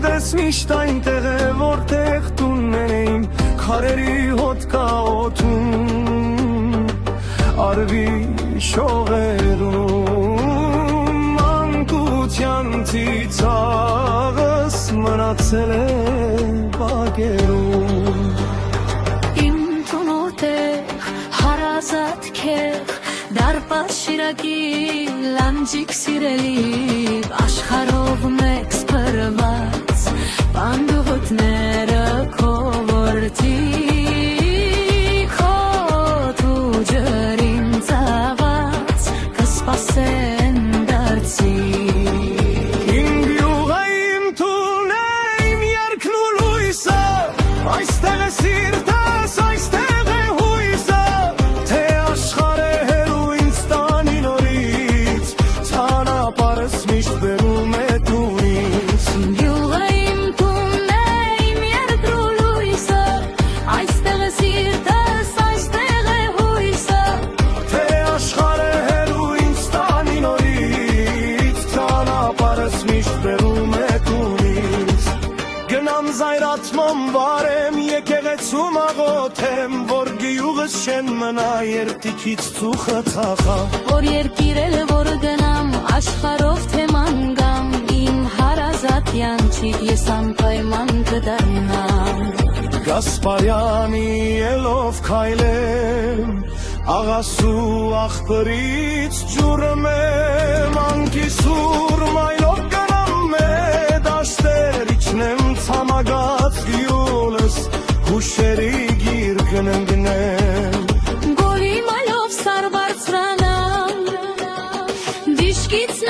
Սիրտս միշտ այնտեղ է, որտեղ տուններ էին, քարերի հոտ կա օդում, արվի շողերում, մանկության ծիծաղս մնացել է բակերում։ Իմ տունոտեղ հարազատ քեղ, դարպաս շիրակի լանջիկ սիրելի, աշխարհով մեկ սփռված պանդուհոտները քո որդի, քո ջրին ծաղած կսպասեն դարձի։ Իմ գյուղը, իմ տունը, իմ երգն ու լույսը, այստեղ է սիրտս, այստեղ է հույսը, թե աշխարհը հեռու ինձ տանի նորից, ճանապարհս միշտ բերում է տունից։ Գյուղը, իմ տունն է, իմ երգն ու լույսը, այստեղ է սիրտս, այստեղ է հույսը, Թե աշխարհը հեռու ինձ տանի նորից, ճանապարհս միշտ բերում է տունից։ Գնամ զայրացման վարեմ, եկեղեցում աղոթեմ, որ գյուղս շեն մնա, երբ տիկից ծուխը ծախա։ որ երկիրել որ գնամ, աշխարհով թեման գամ, իմ հարազատ յանչիկ ես անպայման կդառնամ։ Գասպարյանի ելով քայլեմ, աղասու աղբրից ջուրում եմ, անկիսուր մայլով գնամ է դաշտեր, իջնեմ ցամագած գյուլս, հուշերի գիրկն ընկնեմ։ Գոլի մայլով սար բարձրանամ, դիշկից